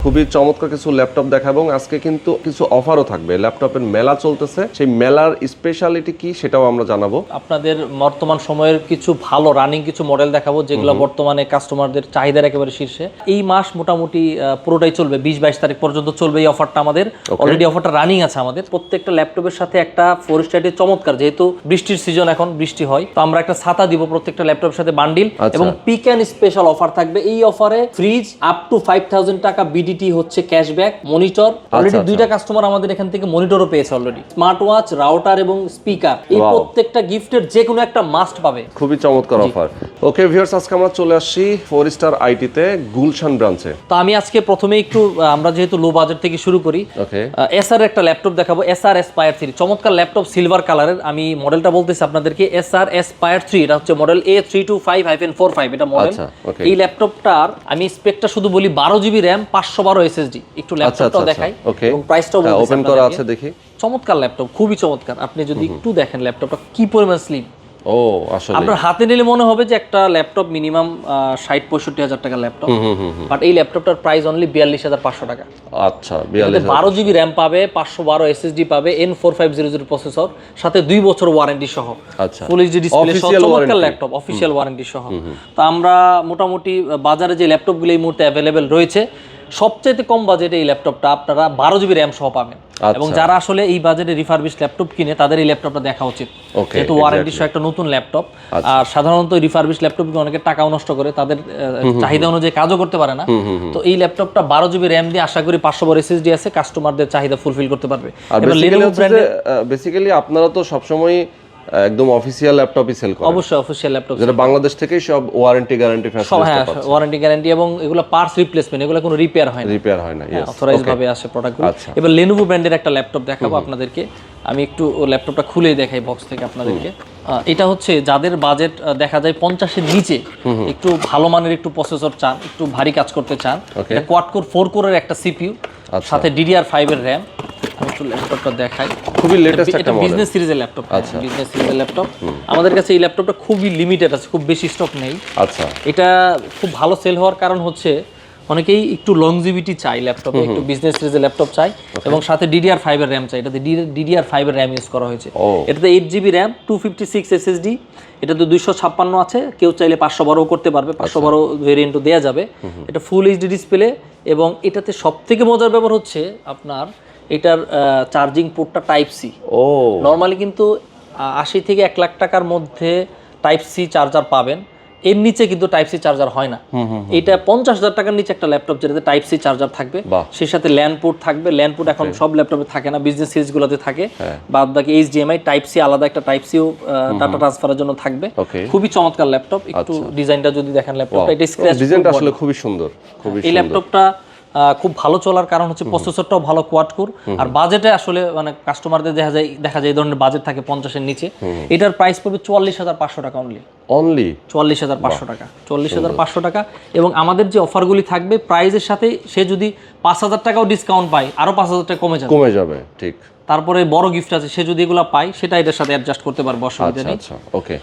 খুবই চমৎকার কিছু ল্যাপটপ দেখাবো এবং আজকে কিন্তু কিছু অফারও থাকবে। ল্যাপটপের মেলা চলতেছে, সেই মেলার স্পেশালিটি কি সেটাও আমরা জানাবো। আপনাদের বর্তমান সময়ের কিছু ভালো রানিং কিছু মডেল দেখাবো যেগুলো বর্তমানে কাস্টমারদের চাহিদার একেবারে শীর্ষে। এই মাস মোটামুটি পুরোটাই চলবে, 20-22 তারিখ পর্যন্ত চলবে এই অফারটা। আমাদের অলরেডি অফারটা রানিং আছে। আমাদের প্রত্যেকটা ল্যাপটপের সাথে একটা ফোরস্টাইটের চমৎকার, যেহেতু বৃষ্টির সিজন, এখন বৃষ্টি হয়, তো আমরা একটা ছাতা দিব প্রত্যেকটা ল্যাপটপের সাথে বান্ডিল। এবং পিক অ্যান্ড স্পেশাল অফার থাকবে এই অফারে। ফ্রিজ আপ টু 5000 টাকা, বিডিটি হচ্ছে ক্যাশব্যাক, মনিটর। অলরেডি দুইটা কাস্টমার আমাদের এখান থেকে মনিটরও পেয়েছে অলরেডি। স্মার্ট ওয়াচ, রাউটার এবং স্পিকার, এই প্রত্যেকটা গিফটের যে কোনো একটা মাস্ট পাবে। খুবই চমৎকার অফার। ওকে ভিউয়ার্স, আজকে আমরা চলে আসছি 4 স্টার আইটিতে গুলশান ব্রাঞ্চে। তো আমি আজকে প্রথমে একটু আমরা যেহেতু লো বাজেট থেকে শুরু করি, ওকে এসআর একটা ল্যাপটপ দেখাবো। এসআর এসপায়ার 3, চমৎকার ল্যাপটপ, সিলভার কালারের। আমি মডেলটা বলতেছি আপনাদেরকে, এসআর এসপায়ার 3। এটা হচ্ছে মডেল A325-45, এটা মডেল। এই ল্যাপটপটার আমি স্পেকটা শুধু বলি, 12 জিবি র্যাম, 512 এসএসডি। একটু ল্যাপটপটাও দেখাই এবং প্রাইসটাও বলতেছি। ওপেন করা আছে দেখি। চমৎকার ল্যাপটপ, খুবই চমৎকার। আপনি যদি একটু দেখেন ল্যাপটপটা কি পরিমাণ স্লিম। ও আসলে আপনার হাতে নিলে মনে হবে যে একটা ল্যাপটপ মিনিমাম 60-65 হাজার টাকার ল্যাপটপ, বাট এই ল্যাপটপটার প্রাইস অনলি 42,500 টাকা। আচ্ছা, 42,000। 12 জিবি র্যাম পাবে, 512 এসএসডি পাবে, N4500 প্রসেসর, সাথে 2 বছর ওয়ারেন্টি সহ, ফুল এইচডি ডিসপ্লে সহ চমৎকার ল্যাপটপ, অফিশিয়াল ওয়ারেন্টি সহ। তো আমরা মোটামুটি বাজারে যে ল্যাপটপগুলো এই মুহূর্তে অ্যাভেলেবেল রয়েছে, সবচেয়ে কম বাজেটে এই ল্যাপটপটা আপনারা 12 জিবি র্যাম সহ পাবেন। এবং যারা আসলে এই বাজেটে রিফারবিশ ল্যাপটপ কিনে, তাদের এই ল্যাপটপটা দেখা উচিত, যেহেতু ওয়ারেন্টি সহ একটা নতুন ল্যাপটপ। আর সাধারণত রিফারবিশ ল্যাপটপ অনেকে টাকাও নষ্ট করে, তাদের চাহিদা অনুযায়ী কাজও করতে পারে না। তো এই ল্যাপটপটা 12 জিবি র্যাম দিয়ে আশা করি 512 এসএসডি আছে, কাস্টমারদের চাহিদা ফুলফিল করতে পারবে। বেসিক্যালি আপনারা তো সবসময় একদম অফিশিয়াল ল্যাপটপই সেল করেন। অবশ্যই অফিশিয়াল ল্যাপটপ, যেটা বাংলাদেশ থেকেই সব ওয়ারেন্টি গ্যারান্টি ফ্যাসিলিটি পাচ্ছে। ওয়ারেন্টি গ্যারান্টি এবং এগুলো পার্টস রিপ্লেসমেন্ট, এগুলো কোনো রিপেয়ার হয় না। অথরাইজড ভাবে আসে প্রোডাক্টগুলো। এবার Lenovo ব্র্যান্ডের একটা ল্যাপটপ দেখাবো আপনাদেরকে। আমি একটু ল্যাপটপটা খুলে দেখাই বক্স থেকে আপনাদেরকে। এটা হচ্ছে যাদের বাজেট দেখা যায় 50 এর নিচে, একটু ভালো মানের একটু প্রসেসর চান, একটু ভারী কাজ করতে চান। এটা কোয়াড কোর 4 কোরের একটা সিপিইউ, সাথে DDR5 এর র‍্যাম। আমি একটু ল্যাপটপটা দেখাই, খুবই লেটেস্ট একটা মডেল, বিজনেস সিরিজের ল্যাপটপ। বিজনেস সিরিজের ল্যাপটপ আমাদের কাছে এই ল্যাপটপটা খুবই লিমিটেড আছে, খুব বেশি স্টক নেই। আচ্ছা, এটা খুব ভালো সেল হওয়ার কারণ হচ্ছে অনেকেই একটু লংজিভিটি চাই ল্যাপটপে, একটু বিজনেস সিরিজের ল্যাপটপ চাই, এবং সাথে DDR5 এর র‍্যাম চাই। এটাতে DDR5 এর র‍্যাম ইউজ করা হয়েছে। এটাতে 8 জিবি র‍্যাম, 256 এসএসডি, এটাতে 256 আছে। কেউ চাইলে 512 করতে পারবে, 512 ভেরিয়েন্টও দেওয়া যাবে। এটা ফুল এইচডি ডিসপ্লে, এবং এটাতে সবথেকে মজার ব্যাপার হচ্ছে আপনার এটার চার্জিং পোর্টটা টাইপ সি। নর্মালি কিন্তু 80 থেকে 1 লাখ টাকার মধ্যে টাইপ সি চার্জার পাবেন, এর নিচে কিন্তু টাইপ সি চার্জার হয় না। এটা 50,000 টাকার নিচে একটা ল্যাপটপ যেটাতে টাইপ সি চার্জার থাকবে, সেই সাথে ল্যান্ড পোর্ট থাকবে। ল্যান্ড পোর্ট এখন সব ল্যাপটপে থাকে না, বিজনেস সিরিজগুলোতে থাকে। বাদ বাকি HDMI, টাইপ সি, আলাদা একটা টাইপ সিও ডাটা ট্রান্সফারের জন্য থাকবে। খুবই চমৎকার ল্যাপটপ। একটু ডিজাইনটা যদি দেখেন ল্যাপটপটা, এটা স্ক্র্যাচ ডিজাইনটা আসলে খুবই সুন্দর। এই ল্যাপটপটা খুব ভালো চলার কারণ হচ্ছে প্রসেসরটাও ভালো, কোয়াড কোর। আর বাজেটে আসলে মানে কাস্টমারদের দেখা যায় এই ধরনের বাজেট থাকে 50 এর নিচে। এটার প্রাইস পড়বে 44,500 টাকা অনলি। 44,500 টাকা, 44,500 টাকা। এবং আমাদের যে অফারগুলি থাকবে প্রাইজের সাথে, সে যদি 5,000 টাকাও ডিসকাউন্ট পায়, আরো 5,000 টাকা কমে যাবে। ঠিক। তারপরে বড় গিফট আছে, সে যদি এগুলো পায় সেটা এটার সাথে অ্যাডজাস্ট করতে পারবে, অসুবিধা নেই। আচ্ছা, ওকে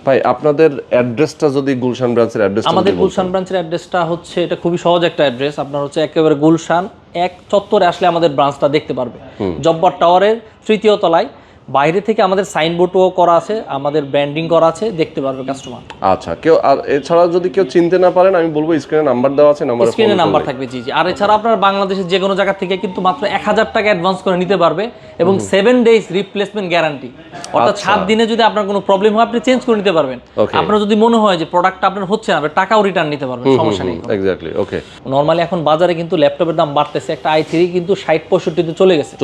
ভাই, আপনাদের অ্যাড্রেসটা যদি গুলশান ব্রাঞ্চের অ্যাড্রেসটা, আমাদের গুলশান ব্রাঞ্চের অ্যাড্রেসটা হচ্ছে, এটা খুবই সহজ একটা অ্যাড্রেস। আপনার হচ্ছে একেবারে গুলশান 1 চত্বরে আসলে আমাদের ব্রাঞ্চটা দেখতে পারবে, জব্বার টাওয়ারের 3য় তলায়। বাইরে থেকে আমাদের সাইনবোর্ডও করা আছে, আমাদের ব্র্যান্ডিং করা আছে, দেখতে পারবে কাস্টমার। আচ্ছা, কেউ আর এছাড়া যদি কেউ চিনতে না পারেন, আমি বলবো স্ক্রিনে নাম্বার দেওয়া আছে, স্ক্রিনে নাম্বার থাকবে। জি। আর এছাড়া আপনার বাংলাদেশের যে কোনো জায়গা থেকে কিন্তু মাত্র 1000 টাকা অ্যাডভান্স করে নিতে পারবে, এবং 7 ডেজ রিপ্লেসমেন্ট গ্যারান্টি। অর্থাৎ 7 দিনে যদি আপনার কোনো প্রবলেম হয়, আপনি চেঞ্জ করে নিতে পারবেন। আপনার যদি মনে হয় যে প্রোডাক্টটা আপনার হচ্ছে না, টাকাও রিটার্ন নিতে পারবেন, সমস্যা নেই। এক্স্যাক্টলি, ওকে। নরমালি এখন বাজারে কিন্তু ল্যাপটপের দাম বাড়তেছে। একটা i3 কিন্তু 60-65 তে চলে গেছে।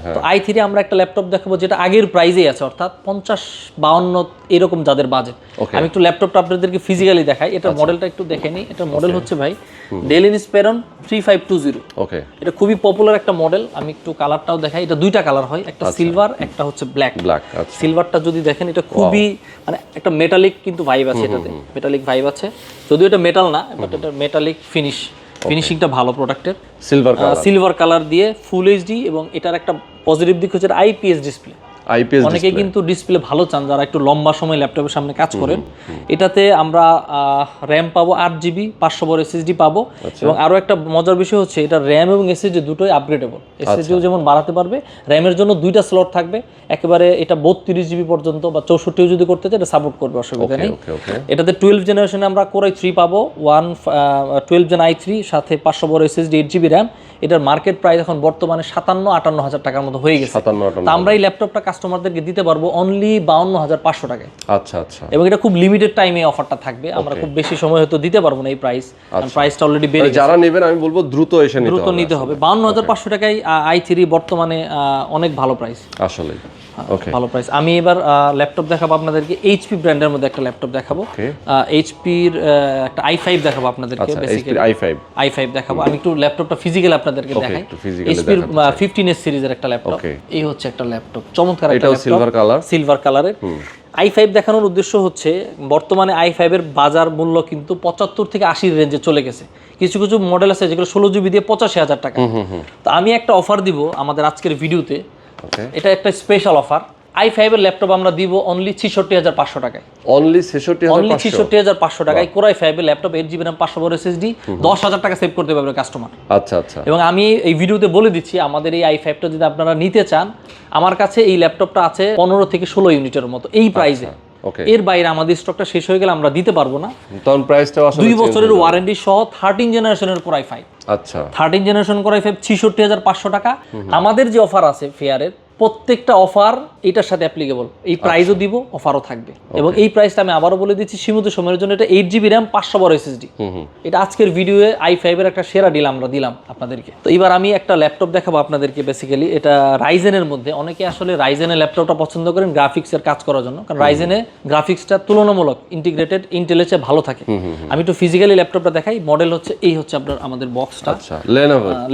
হ্যাঁ। তো i3 আমরা একটা ল্যাপটপ দেখাবো যেটা আগের প্রাইসেই আছে, অর্থাৎ 50-52 এরকম যাদের বাজেট। আমি একটু ল্যাপটপটা আপনাদেরকে ফিজিক্যালি দেখাই। এটার মডেলটা একটু দেখে নিই। এটার মডেল হচ্ছে ভাই ডেল ইনস্পিরন 3520। ওকে, এটা খুবই পপুলার একটা মডেল। আমি একটু কালারটাও দেখাই। এটা দুইটা কালার হয়, একটা সিলভার, একটা হচ্ছে ব্ল্যাক। সিলভারটা যদি দেখেন, এটা খুবই মানে একটা মেটালিক কিন্তু ভাইব আছে, এটাতে মেটালিক ভাইব আছে। যদিও এটা মেটাল না, বাট এটা মেটালিক ফিনিশিংটা ভালো প্রোডাক্টের। সিলভার কালার দিয়ে ফুল এইচডি, এবং এটার একটা পজিটিভ দিক হচ্ছে IPS ডিসপ্লে। আইপিএস অনেকে কিন্তু ডিসপ্লে ভালো চান যারা একটু লম্বা সময় ল্যাপটপের সামনে কাজ করেন। এটাতে আমরা র্যাম পাবো 8 GB, 500 বড় SSD পাবো। এবং আরো একটা মজার বিষয় হচ্ছে এটা র্যাম এবং SSD দুটোই আপগ্রেডেবল। SSDও যেমন বাড়াতে পারবে, র্যামের জন্য 2টা স্লট থাকবে, একেবারে এটা 32 GB পর্যন্ত বা 64 যদি করতে চাই এটা সাপোর্ট করবে, অসুবিধা নেই। এটাতে 12 জেনারেশনে আমরা Core i3 পাবো, 12 Gen i3 সাথে 500 বড় SSD, 8 GB র্যাম। এটার মার্কেট প্রাইস এখন বর্তমানে 57-58 হাজার টাকার মতো হয়ে গেছে। তো আমরা এই ল্যাপটপটা কাস্টমারদেরকে দিতে পারবো অনলি 52,500 টাকায়। আচ্ছা আচ্ছা। এবং এটা খুব লিমিটেড টাইমে অফারটা থাকবে, আমরা খুব বেশি সময় হয়তো দিতে পারবো না এই প্রাইস, কারণ প্রাইসটা অলরেডি বেড়ে গেছে। যারা নেবেন আমি বলবো দ্রুত এসে নিতে হবে। 52,500 টাকায় i3 বর্তমানে অনেক ভালো প্রাইস, আসলে ভালো প্রাইস। আমি এবার ল্যাপটপ দেখাবো আপনাদেরকে, এইচপি ব্র্যান্ডের মধ্যে একটা ল্যাপটপ দেখাবো। এইচপির একটা i5 দেখাবো আপনাদেরকে, বেসিক্যালি i5 দেখাবো। আমি একটু ল্যাপটপটা ফিজিক্যালি আপনাদেরকে দেখাই। এইচপির 15s সিরিজের একটা ল্যাপটপ, এই হচ্ছে একটা ল্যাপটপ, চমৎকার একটা ল্যাপটপ, সিলভার কালারের। i5 দেখানোর উদ্দেশ্য হচ্ছে বর্তমানে i5 এর বাজার মূল্য কিন্তু 75 থেকে 80 রেঞ্জে চলে গেছে। কিছু কিছু মডেল আছে যেগুলো 16 GB দিয়ে 85,000 টাকা। তো আমি একটা অফার দিব আমাদের আজকের ভিডিওতে, এটা একটা স্পেশাল অফার। i5 এর ল্যাপটপ আমরা দিব অনলি 66,500 টাকায়। অনলি 66,500 টাকায় Core i5 এর ল্যাপটপ, 8 GB RAM, 500 বড় SSD, 10,000 টাকা সেভ করতে পারবে কাস্টমার। আচ্ছা আচ্ছা। এবং আমি এই ভিডিওতে বলে দিচ্ছি আমাদের এই i5টা যদি আপনারা নিতে চান, আমার কাছে এই ল্যাপটপটা আছে 15 থেকে 16 ইউনিটের মতো এই প্রাইসে। এর বাইরে আমাদের স্টকটা শেষ হয়ে গেলে আমরা দিতে পারবো না। তখন প্রাইসটাও আসলে 2 বছরের ওয়ারেন্টি সহ 13 জেনারেশনের Core i5। আচ্ছা, 13 জেনারেশন Core i5 66,500 টাকা। আমাদের যে অফার আছে ফেয়ারের প্রত্যেকটা অফার এটার সাথে অ্যাপ্লিকেবল, এই প্রাইসও দিব, অফারও থাকবে। এবং এই প্রাইসটা আমি আবারও বলে দিচ্ছি সীমিত সময়ের জন্য। এটা 8 GB RAM, 500 বড় SSD। এটা আজকের ভিডিওয়ে i5 এর একটা সেরা ডিল আমরা দিলাম আপনাদেরকে। তো এবার আমি একটা ল্যাপটপ দেখাবো আপনাদেরকে, বেসিক্যালি এটা রাইজেনের মধ্যে। অনেকে আসলে রাইজেনের ল্যাপটপটা পছন্দ করেন গ্রাফিক্সের কাজ করার জন্য, কারণ রাইজেনে গ্রাফিক্সটা তুলনামূলক ইন্টিগ্রেটেড ইন্টেলের চেয়ে ভালো থাকে। আমি একটু ফিজিক্যালি ল্যাপটপটা দেখাই। মডেল হচ্ছে এই হচ্ছে আপনার আমাদের বক্সটা। আচ্ছা,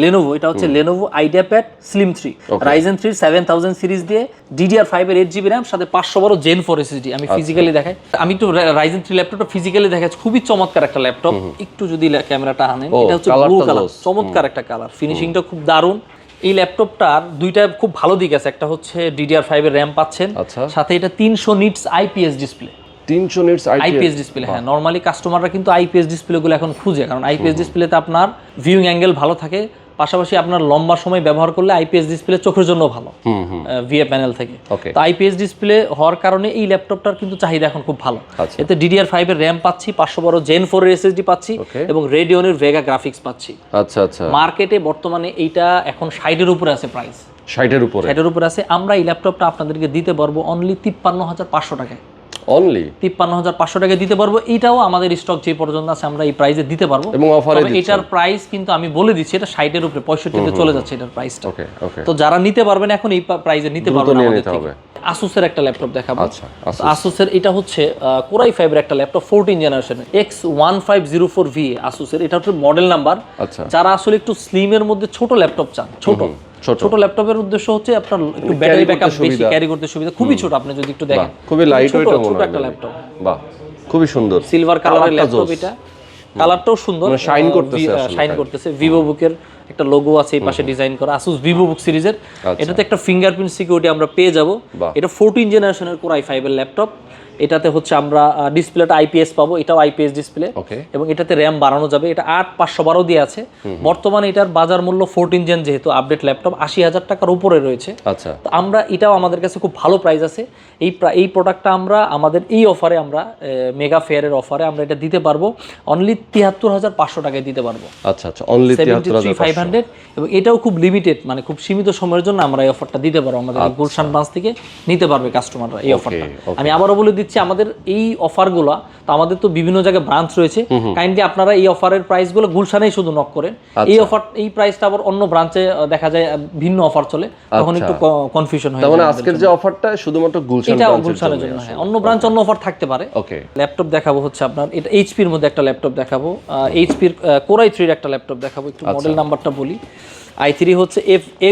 Lenovo, এটা হচ্ছে Lenovo IdeaPad Slim 3 Ryzen 3 7000 series দিয়ে DDR5 এর 8 GB RAM সাথে 500 বড় Gen 4 SSD। আমি ফিজিক্যালি দেখাই, আমি একটু Ryzen 3 ল্যাপটপটা ফিজিক্যালি দেখাচ্ছি, খুবই চমৎকার একটা ল্যাপটপ। একটু যদি ক্যামেরাটা আনেন, এটা হচ্ছে ব্লু কালার, চমৎকার একটা কালার, ফিনিশিংটা খুব দারুণ। এই ল্যাপটপটার দুইটা খুব ভালো দিক আছে, একটা হচ্ছে DDR5 এর RAM পাচ্ছেন, সাথে এটা 300 nits IPS display. 300 nits IPS display, হ্যাঁ। নরমালি কাস্টমাররা কিন্তু IPS ডিসপ্লেগুলো এখন খুঁজে, কারণ IPS ডিসপ্লেতে আপনার ভিউইং অ্যাঙ্গেল ভালো থাকে, পাশাপাশি আপনার লম্বা সময় ব্যবহার করলে IPS ডিসপ্লে চোখের জন্য ভালো VA প্যানেল থেকে। তো IPS ডিসপ্লে হওয়ার কারণে এই ল্যাপটপটার কিন্তু চাহিদা এখন খুব ভালো। এতে DDR5 এর RAM পাচ্ছি, 500 বড় Gen 4 এর SSD পাচ্ছি এবং Radeon-এর Vega গ্রাফিক্স পাচ্ছি। আচ্ছা আচ্ছা। মার্কেটে বর্তমানে এইটা এখন 60 এর উপরে আছে প্রাইস, 60 এর উপরে আছে। আমরা এই ল্যাপটপটা আপনাদেরকে দিতে পারবো অনলি 53,500 টাকায়। অনলি 53,500 টাকা দিতে পারবো। এটাও আমাদের স্টক যে পর্যন্ত আছে আমরা এই প্রাইসে দিতে পারবো। এবং অফারে দিচ্ছি। এটার প্রাইস কিন্তু আমি বলে দিচ্ছি এটা 60 এর উপরে, 65 তে চলে যাচ্ছে এটার প্রাইসটা। ওকে। তো যারা নিতে পারবেন এখন এই প্রাইসে নিতে পারবেন আমাদের থেকে। Asus-এর একটা ল্যাপটপ দেখাবো। আচ্ছা, Asus-এর এটা হচ্ছে Core i5 এর একটা ল্যাপটপ, 14 জেনারেশনের X1504VA Asus-এর। এটা হচ্ছে মডেল নাম্বার। যারা আসলে একটু স্লিম এর মধ্যে ছোট ল্যাপটপ চান, ছোট ল্যাপটপের উদ্দেশ্য হচ্ছে আপনার একটু ব্যাটারি ব্যাকআপ বেশি, ক্যারি করতে সুবিধা, খুবই ছোট। আপনি যদি একটু দেখেন খুবই লাইট ওয়েট, ছোট একটা ল্যাপটপ, বাহ খুবই সুন্দর, সিলভার কালারের ল্যাপটপ। এটা কালারটাও সুন্দর, শাইন করতেছে। ভিভোবুকের একটা লোগো আছে এই পাশে ডিজাইন করা, Asus ভিভোবুক সিরিজের। এটাতে একটা ফিঙ্গারপ্রিন্ট সিকিউরিটি আমরা পেয়ে যাব। এটা 14 জেনারেশনের Core i5 এর ল্যাপটপ। এটাতে হচ্ছে আমরা ডিসপ্লেটা IPS পাবো, এটাও IPS ডিসপ্লে, এবং এটাতে র্যাম বাড়ানো যাবে। এটা 8/512 দিয়ে আছে। বর্তমানে এটার বাজার মূল্য 14 জেন যেহেতু আপডেট ল্যাপটপ 80,000 টাকার উপরে রয়েছে। তো আমরা এটাও আমাদের কাছে খুব ভালো প্রাইস আছে। এই প্রোডাক্টটা আমরা আমাদের এই অফারে, আমরা মেগা ফেয়ারের অফারে আমরা এটা দিতে পারবো অনলি 73,500 টাকায় দিতে পারবো। আচ্ছা আচ্ছা, অনলি 73,500। এবং এটাও খুব লিমিটেড, মানে খুব সীমিত সময়ের জন্য আমরা এই অফারটা দিতে পারবো। আমাদের গুলশান ব্রাঞ্চ থেকে নিতে পারবে কাস্টমাররা এই অফারটা। আমি আবারও বলে দিচ্ছি আমাদের এই অফারগুলো, তো আমাদের তো বিভিন্ন জায়গায় ব্রাঞ্চ রয়েছে, কাইন্ডলি আপনারা এই অফারের প্রাইসগুলো গুলশানেই শুধু নক করেন। এই প্রাইসটা আবার অন্য ব্রাঞ্চে দেখা যায় ভিন্ন অফার চলে, তখন একটু কনফিউশন হয়। মানে আজকের যে অফারটা শুধুমাত্র গুলশানের জন্য, হ্যাঁ। অন্য ব্রাঞ্চ অন্য অফার থাকতে পারে। ল্যাপটপ দেখাবো হচ্ছে আপনার, এটা এইচপির মধ্যে একটা ল্যাপটপ দেখাবো, এইচপির Core i3 এর একটা ল্যাপটপ দেখাবো। একটু মডেল নাম্বারটা বলি। i3 হচ্ছে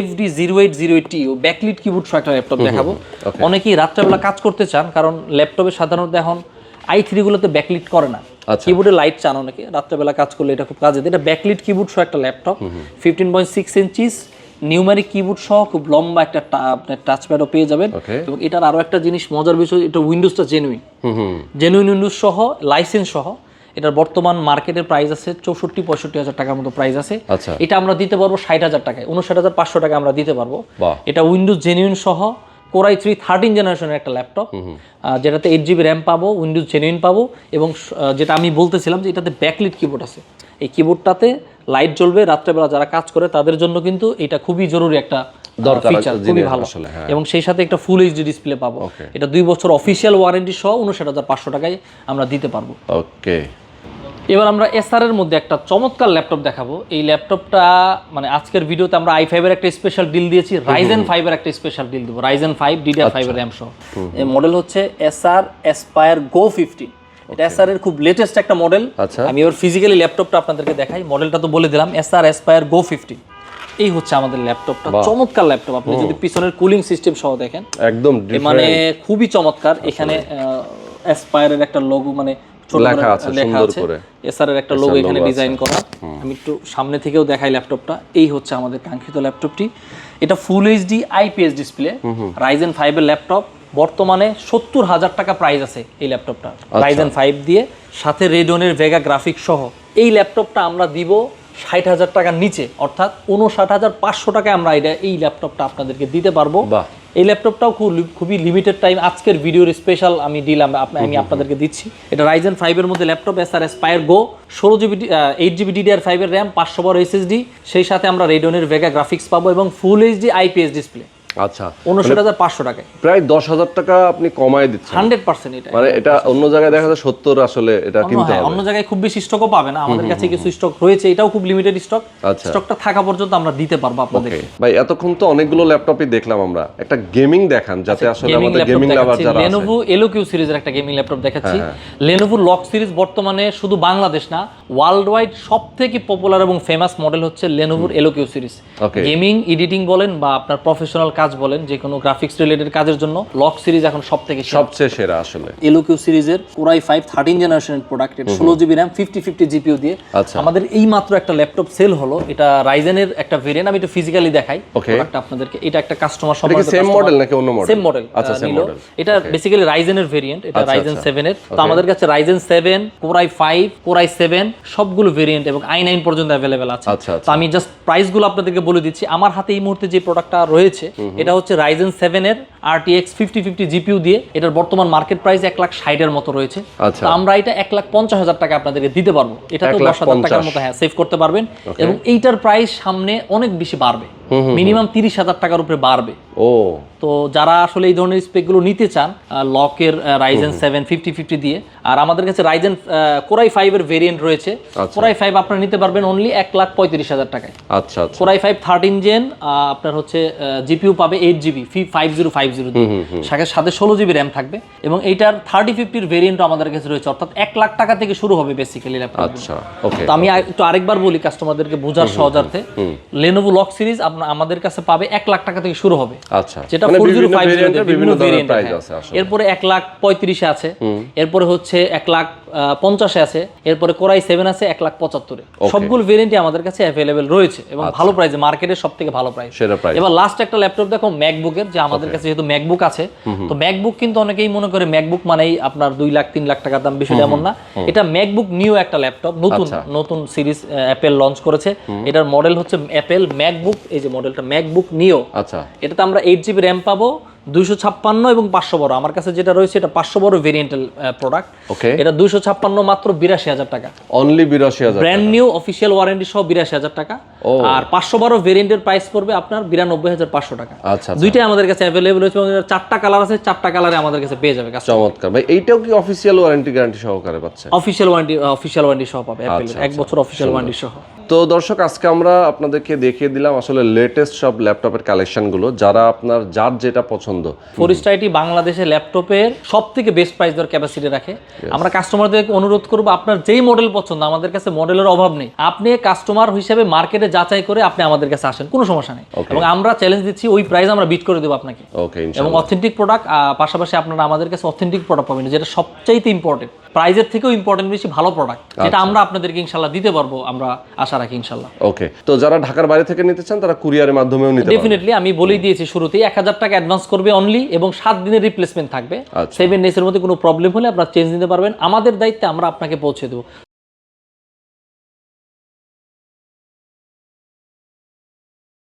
FD0808T ব্যাকলিট কিবোর্ড সহ একটা ল্যাপটপ দেখাবো। অনেকেই রাত্রেবেলা কাজ করতে চান, কারণ ল্যাপটপে সাধারণত এখন i3 গুলোতে ব্যাকলিট করে না, কিবোর্ডে লাইট চান অনেকে, রাত্রেবেলা কাজ করলে এটা খুব কাজে দেয়। এটা ব্যাকলিট কিবোর্ড সহ একটা ল্যাপটপ, 15.6 ইঞ্চিস নিউমেরিক কিবোর্ড সহ খুব লম্বা একটা আপনার টাচপ্যাডও পেয়ে যাবেন। এবং এটার আরো একটা জিনিস মজার বিষয়, এটা উইন্ডোজটা জেনুইন উইন্ডোজ সহ, লাইসেন্স সহ। এটার বর্তমান মার্কেটের প্রাইস আছে 64-65 হাজার টাকার মতো প্রাইস আছে। এটা আমরা দিতে পারবো 60,000 টাকায়, 59,500 টাকা আমরা দিতে পারবো। এটা উইন্ডোজ জেনুইন সহ Core i3 13 জেনারেশনের একটা ল্যাপটপ, যেটাতে 8GB র্যাম পাবো, উইন্ডোজ জেনুইন পাবো, এবং যেটা আমি বলতেছিলাম যে এটাতে ব্যাকলিট কিবোর্ড আছে। এই কিবোর্ডটাতে লাইট জ্বলবে, রাত্রেবেলা যারা কাজ করে তাদের জন্য কিন্তু এটা খুবই জরুরি একটা ফিচার, খুবই ভালো। এবং সেই সাথে একটা ফুল এইচডি ডিসপ্লে পাবো। এটা 2 বছর অফিসিয়াল ওয়ারেন্টি সহ 59,500 টাকায় আমরা দিতে পারবো। ওকে, এবার আমরা এসআর এর মধ্যে একটা চমৎকার ল্যাপটপ দেখাবো। এই ল্যাপটপটা মানে আজকের ভিডিওতে আমরা i5 এর একটা স্পেশাল ডিল দিয়েছি, Ryzen 5 এর একটা স্পেশাল ডিল দেবো, Ryzen 5 DDR5 এর র্যাম সহ। এই মডেল হচ্ছে এসআর Aspire Go 15। এটা এসআর এর খুব লেটেস্ট একটা মডেল। আমি এবার ফিজিক্যালি ল্যাপটপটা আপনাদেরকে দেখাই। মডেলটা তো বলে দিলাম, এসআর Aspire Go 15। এই হচ্ছে আমাদের ল্যাপটপটা, চমৎকার ল্যাপটপ। আপনি যদি পিছনের কুলিং সিস্টেম সহ দেখেন, একদম মানে খুবই চমৎকার। এখানে Aspire এর একটা লোগো মানে লেখা আছে এসআর এর একটা লোগো এখানে ডিজাইন করা। আমি একটু সামনে থেকেও দেখাই ল্যাপটপটা। এই হচ্ছে আমাদের কাঙ্ক্ষিত ল্যাপটপটি। এটা full HD IPS display, Ryzen 5 এর ল্যাপটপ। বর্তমানে 70,000 টাকা প্রাইস আছে এই ল্যাপটপটা, Ryzen 5 দিয়ে, সাথে রেডিয়নের ভেগা গ্রাফিক্স সহ। এই ল্যাপটপটা আমরা দিব 60,000 টাকার নিচে, অর্থাৎ 59,500 টাকায় আমরা এই ল্যাপটপটা আপনাদেরকে দিতে পারবো। এই ল্যাপটপটাও খুবই লিমিটেড টাইম, আজকের ভিডিওর স্পেশাল আমি দিলাম, আমি আপনাদেরকে দিচ্ছি। এটা Ryzen 5 এর মধ্যে laptop, SR Aspire Go, 16GB 8GB DDR5 এর র্যাম, 500 বার SSD, সেই সাথে আমরা রেডিয়নের ভেগা গ্রাফিক্স পাবো এবং ফুল এইচডি আইপিএস ডিসপ্লে। আচ্ছা, 59,500 টাকায় প্রায় 10,000 টাকা আপনি কমায় দিচ্ছেন 100%। এটা মানে এটা অন্য জায়গায় দেখা যায় 70, আসলে এটা কিনতে হবে। অন্য জায়গায় খুব বেশি স্টকও পাবে না, আমাদের কাছে কিছু স্টক রয়েছে, এটাও খুব লিমিটেড স্টক। স্টকটা থাকা পর্যন্ত আমরা দিতে পারবো আপনাদেরকে। ভাই এতক্ষণ তো অনেকগুলো ল্যাপটপই দেখলাম, আমরা একটা গেমিং দেখান, যাতে আসলে আমাদের গেমিং লাভার যারা আছে। Lenovo Eloque সিরিজের একটা গেমিং ল্যাপটপ দেখাচ্ছি। Lenovo লক সিরিজ বর্তমানে শুধু বাংলাদেশ না, ওয়ার্ল্ড ওয়াইড সবথেকে পপুলার এবং ফেমাস মডেল হচ্ছে Lenovo Eloque series. Gaming, editing বলেন বা আপনার প্রফেশনাল কাজ বলেন, যে কোনো গ্রাফিক্স রিলেটেড কাজের জন্য লক সিরিজ এখন সবচেয়ে সেরা আসলে। Eloque সিরিজের Core i5 13 জেনারেশনের প্রোডাক্ট, 16GB RAM 5050 জিপিইউ দিয়ে আমাদের এই মাত্র একটা ল্যাপটপ সেল হলো। এটা Ryzen এর একটা ভেরিয়েন্ট, আমি একটু ফিজিক্যালি দেখাই প্রোডাক্টটা আপনাদেরকে। এটা একটা কাস্টমার সম্পর্কে সেম মডেল নাকি অন্য মডেল? Same model. আচ্ছা, সেম মডেল। এটা বেসিক্যালি Ryzen এর ভেরিয়েন্ট, এটা Ryzen 7 এর। তো আমাদের কাছে Ryzen 7, Core i5, Core i7 সবগুলো ভেরিয়েন্ট এবং i9 পর্যন্ত अवेलेबल আছে। তো আমি জাস্ট প্রাইসগুলো আপনাদেরকে বলে দিচ্ছি। আমার হাতে এই মুহূর্তে যে প্রোডাক্টটা রয়েছে, এটা হচ্ছে Ryzen 7 এর RTX 5050 জিপিইউ দিয়ে। এটার বর্তমান মার্কেট প্রাইস 1,60,000 এর মতো রয়েছে। তো আমরা এটা 1,50,000 টাকা আপনাদেরকে দিতে পারবো। এটা তো 10,000 টাকার মতো সেভ করতে পারবেন। এবং এইটার প্রাইস সামনে অনেক বেশি বাড়বে, মিনিমাম 30,000 টাকার উপরে বাড়বে। তো যারা আসলে এই ধরনের স্পেকগুলো নিতে চান লকের Ryzen 7 5050 দিয়ে, আর আমাদের কাছে Ryzen Core i5 এর ভেরিয়েন্ট রয়েছে। Core i5 আপনারা নিতে পারবেন অনলি 1,35,000 টাকায়। আচ্ছা, Core i5 13 জেন আপনার হচ্ছে জিপিইউ পাবে 8GB 5050 দিয়ে, সাথে 16GB র্যাম থাকবে। এবং এইটার 3050 এর ভেরিয়েন্টও আমাদের কাছে রয়েছে, অর্থাৎ 1,00,000 টাকা থেকে শুরু হবে বেসিক্যালি ল্যাপটপ। আচ্ছা, ওকে। তো আমি একটু আরেকবার বলি কাস্টমারদেরকে বোঝার সহজার্থে, Lenovo লক সিরিজ আমাদের কাছে পাবে 1,00,000 টাকা থেকে শুরু হবে। আচ্ছা, যেটা 4050 বিভিন্ন ভেরিয়েন্ট আছে। এরপরে 1,35,000 আছে, এরপরে হচ্ছে 1,50,000 আছে, এরপরে Core i7 আছে 1,75,000 এ। সবগুলো ভেরিয়েন্টই আমাদের কাছে अवेलेबल রয়েছে এবং ভালো প্রাইসে, মার্কেটের সবথেকে ভালো প্রাইস। এবার লাস্ট একটা ল্যাপটপ দেখো ম্যাকবুকের, যে আমাদের কাছে যেহেতু ম্যাকবুক আছে, তো ম্যাকবুক কিন্তু অনেকেই মনে করে ম্যাকবুক মানেই আপনার 2 লাখ 3 লাখ টাকার দাম, বিষয়টা এমন না। এটা ম্যাকবুক নিউ একটা ল্যাপটপ, নতুন সিরিজ অ্যাপেল লঞ্চ করেছে। এটার মডেল হচ্ছে অ্যাপেল ম্যাকবুক, এই যে মডেলটা ম্যাকবুক নিও। আচ্ছা, এটাতে আমরা 8GB র্যাম পাবো, 256 এবং 500 বড়। আমার কাছে যেটা রয়েছে এটা 500 বড় ভেরিয়েন্টাল প্রোডাক্ট। এটা 256 মাত্র 82,000 টাকা, only 82,000, brand new official warranty সহ 82,000 টাকা। আর 500 বড় ভেরিয়েন্টের প্রাইস পড়বে আপনার 92,500 টাকা। দুইটাই আমাদের কাছে अवेलेबल রয়েছে এবং এর 4টা কালার আছে, 4টা কালারে আমাদের কাছে পেয়ে যাবে। চমৎকার ভাই। এইটাও কি অফিশিয়াল ওয়ারেন্টি গ্যারান্টি সহকারে পাচ্ছে? অফিশিয়াল ওয়ারেন্টি সহ পাবে অ্যাপল, 1 বছর অফিশিয়াল ওয়ারেন্টি সহ। তো দর্শক, আজকে আমরা আপনাদেরকে দেখিয়ে দিলাম আসলে লেটেস্ট সব ল্যাপটপের কালেকশনগুলো, যার যেটা পছন্দ। ফোরিস্টার আইটি বাংলাদেশে ল্যাপটপের সবথেকে বেস্ট প্রাইস দেওয়ার ক্যাপাসিটি রাখে। আমরা কাস্টমারদেরকে অনুরোধ করব, আপনার যেই মডেল পছন্দ, আমাদের কাছে মডেলের অভাব নেই, আপনি কাস্টমার হিসেবে মার্কেটে যাচাই করে আপনি আমাদের কাছে আসেন, কোনো সমস্যা নেই। এবং আমরা চ্যালেঞ্জ দিচ্ছি, ওই প্রাইস আমরা বিট করে দেবো আপনাকে। এবং অথেন্টিক প্রোডাক্ট, পাশাপাশি আপনারা আমাদের কাছে অথেন্টিক প্রোডাক্ট পাবেন, যেটা সবচাইতে ইম্পর্টেন্ট। প্রাইজের থেকেও ইম্পর্টেন্ট বেশি ভালো প্রোডাক্ট, যেটা আমরা আপনাদেরকে ইনশাল্লাহ দিতে পারবো, আমরা আশা রাখি ইনশাল্লাহ। ওকে, তো যারা ঢাকার বাইরে থেকে নিতে চান তারা কুরিয়ারের মাধ্যমেও নিতে পারবে। ডেফিনেটলি আমি বলেই দিয়েছি শুরুতেই 1000 টাকা অ্যাডভান্স করবে অনলি, এবং 7 দিনের রিপ্লেসমেন্ট থাকবে। আচ্ছা। 7 ডেজের মধ্যে কোনো প্রবলেম হলে আপনারা চেঞ্জ নিতে পারবেন, আমাদের দায়িত্বে আমরা আপনাকে পৌঁছে দেবো।